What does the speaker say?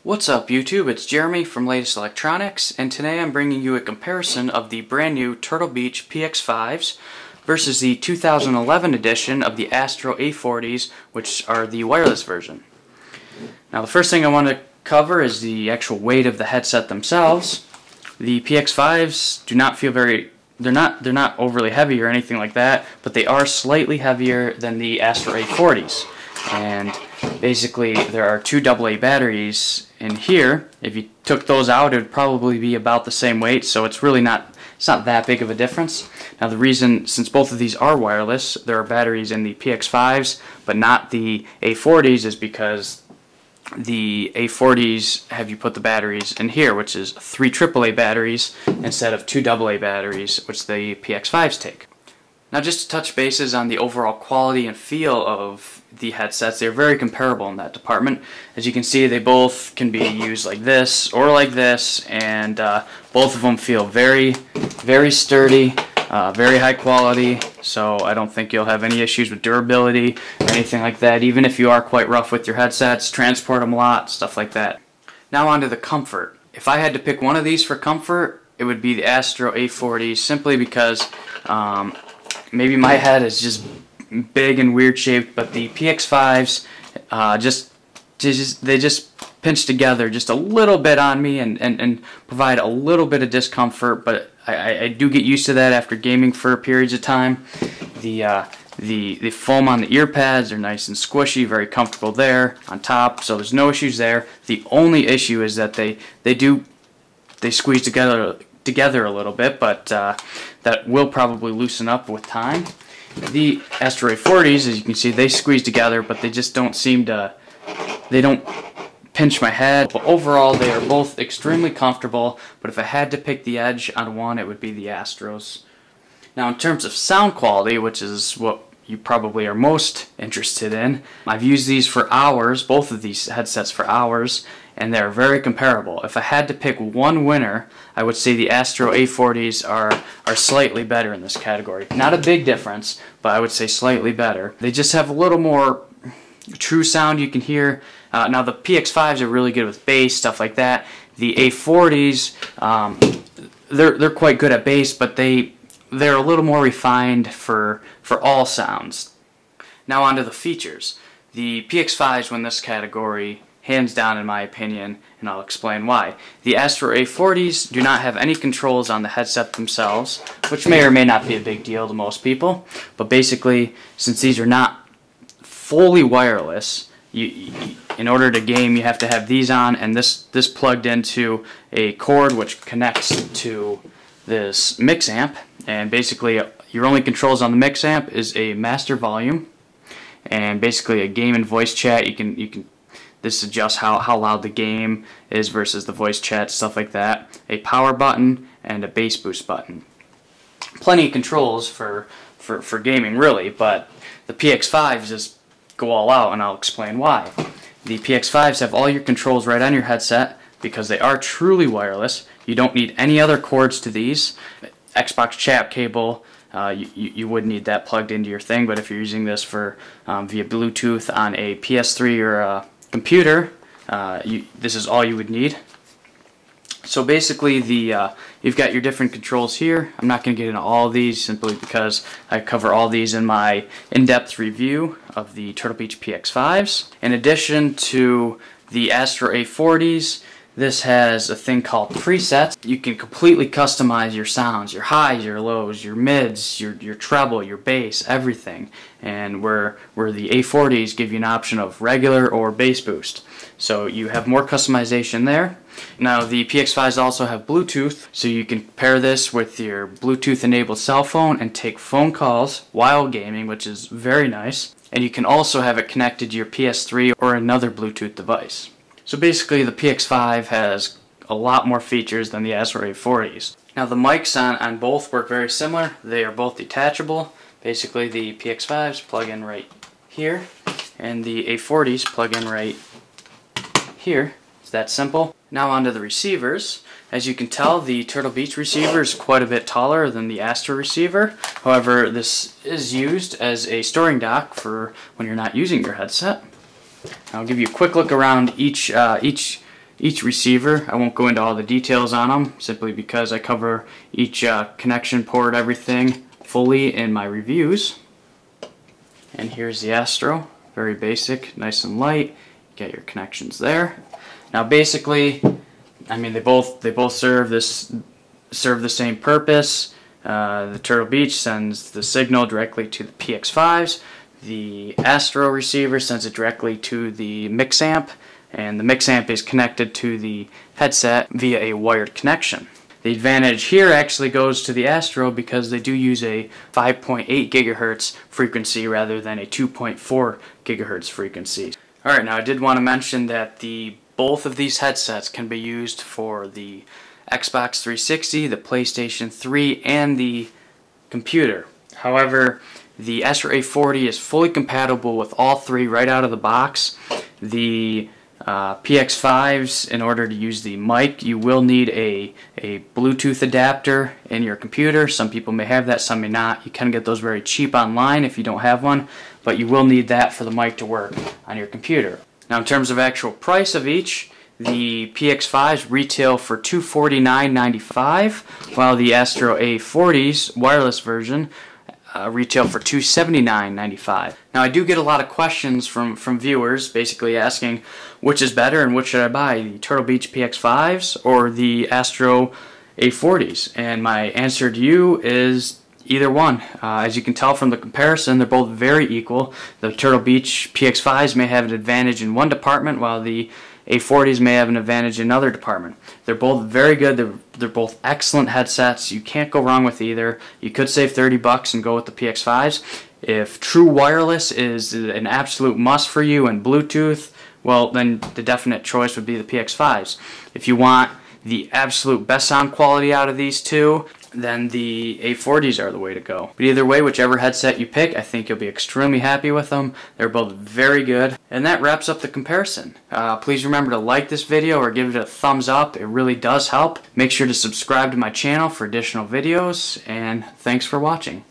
What's up YouTube, it's Jeremy from Latest Electronics, and today I'm bringing you a comparison of the brand new Turtle Beach PX5s versus the 2011 edition of the Astro A40s, which are the wireless version. Now the first thing I want to cover is the actual weight of the headset themselves. The PX5s do not feel they're not overly heavy or anything like that, but they are slightly heavier than the Astro A40s. And basically there are two AA batteries in here. If you took those out, it would probably be about the same weight, so it's not that big of a difference. Now the reason, since both of these are wireless, there are batteries in the PX5s but not the A40s, is because the A40s have you put the batteries in here, which is 3 AAA batteries instead of 2 AA batteries, which the PX5s take. Now just to touch bases on the overall quality and feel of the headsets, they're very comparable in that department. As you can see, they both can be used like this or like this, and both of them feel very sturdy, very high quality, so I don't think you'll have any issues with durability or anything like that, even if you are quite rough with your headsets, transport them a lot, stuff like that. Now on to the comfort. If I had to pick one of these for comfort, it would be the Astro A40, simply because maybe my head is just big and weird shaped, but the PX5s they just pinch together just a little bit on me and provide a little bit of discomfort, but I do get used to that after gaming for periods of time. The foam on the ear pads are nice and squishy, very comfortable there on top, so there's no issues there. The only issue is that they squeeze together a little bit, but that will probably loosen up with time. The Astro A40s, as you can see, they squeeze together, but they just don't they don't pinch my head. But overall, they are both extremely comfortable, but if I had to pick the edge on one, it would be the Astros. Now in terms of sound quality, which is what you probably are most interested in, I've used these for hours, both of these headsets for hours, and they're very comparable. If I had to pick one winner, I would say the Astro A40s are slightly better in this category. Not a big difference, but I would say slightly better. They just have a little more true sound you can hear. Now the PX5s are really good with bass, stuff like that. The A40s, they're quite good at bass, but they're a little more refined for all sounds. Now on to the features. The PX5s win this category hands down in my opinion, and I'll explain why. The Astro A40s do not have any controls on the headset themselves, which may or may not be a big deal to most people, but basically, since these are not fully wireless, in order to game you have to have these on, and this plugged into a cord which connects to this mix amp, and basically your only controls on the mix amp is a master volume and basically a game and voice chat. This adjusts how loud the game is versus the voice chat, stuff like that. A power button and a bass boost button. Plenty of controls for gaming really, but the PX5s just go all out, and I'll explain why. The PX5s have all your controls right on your headset because they are truly wireless. You don't need any other cords to these. Xbox chat cable, you would need that plugged into your thing, but if you're using this for via Bluetooth on a PS3 or a computer, this is all you would need. So basically you've got your different controls here. I'm not going to get into all of these simply because I cover all these in my in-depth review of the Turtle Beach PX5s. In addition to the Astro A40s, this has a thing called presets. You can completely customize your sounds, your highs, your lows, your mids, your treble, your bass, everything. And where the A40s give you an option of regular or bass boost. So you have more customization there. Now the PX5s also have Bluetooth, so you can pair this with your Bluetooth enabled cell phone and take phone calls while gaming, which is very nice. And you can also have it connected to your PS3 or another Bluetooth device. So basically the PX5 has a lot more features than the Astro A40s. Now the mics on both work very similar. They are both detachable. Basically the PX5s plug in right here, and the A40s plug in right here. It's that simple. Now onto the receivers. As you can tell, the Turtle Beach receiver is quite a bit taller than the Astro receiver. However, this is used as a storing dock for when you're not using your headset. I'll give you a quick look around each each receiver. I won't go into all the details on them simply because I cover each connection port, everything fully in my reviews. And here's the Astro, very basic, nice and light. Get your connections there. Now basically, I mean, they both serve the same purpose. The Turtle Beach sends the signal directly to the PX5s. The Astro receiver sends it directly to the mix amp, and the mix amp is connected to the headset via a wired connection. The advantage here actually goes to the Astro because they do use a 5.8 gigahertz frequency rather than a 2.4 gigahertz frequency. Alright, now I did want to mention that both of these headsets can be used for the Xbox 360, the PlayStation 3, and the computer. However, the Astro A40 is fully compatible with all three right out of the box. The PX5s, in order to use the mic, you will need a Bluetooth adapter in your computer. Some people may have that, some may not. You can get those very cheap online if you don't have one, but you will need that for the mic to work on your computer. Now, in terms of actual price of each, the PX5s retail for $249.95, while the Astro A40's wireless version retail for $279.95. Now, I do get a lot of questions from viewers basically asking which is better and which should I buy, the Turtle Beach PX5s or the Astro A40s, and my answer to you is either one. As you can tell from the comparison, they're both very equal. The Turtle Beach PX5s may have an advantage in one department, while the A40s may have an advantage in another department. They're both very good. They're both excellent headsets. You can't go wrong with either. You could save $30 and go with the PX5s. If true wireless is an absolute must for you and Bluetooth, well, then the definite choice would be the PX5s. If you want the absolute best sound quality out of these two, then the A40s are the way to go. But either way, whichever headset you pick, I think you'll be extremely happy with them. They're both very good. And that wraps up the comparison. Please remember to like this video or give it a thumbs up. It really does help. Make sure to subscribe to my channel for additional videos, and thanks for watching.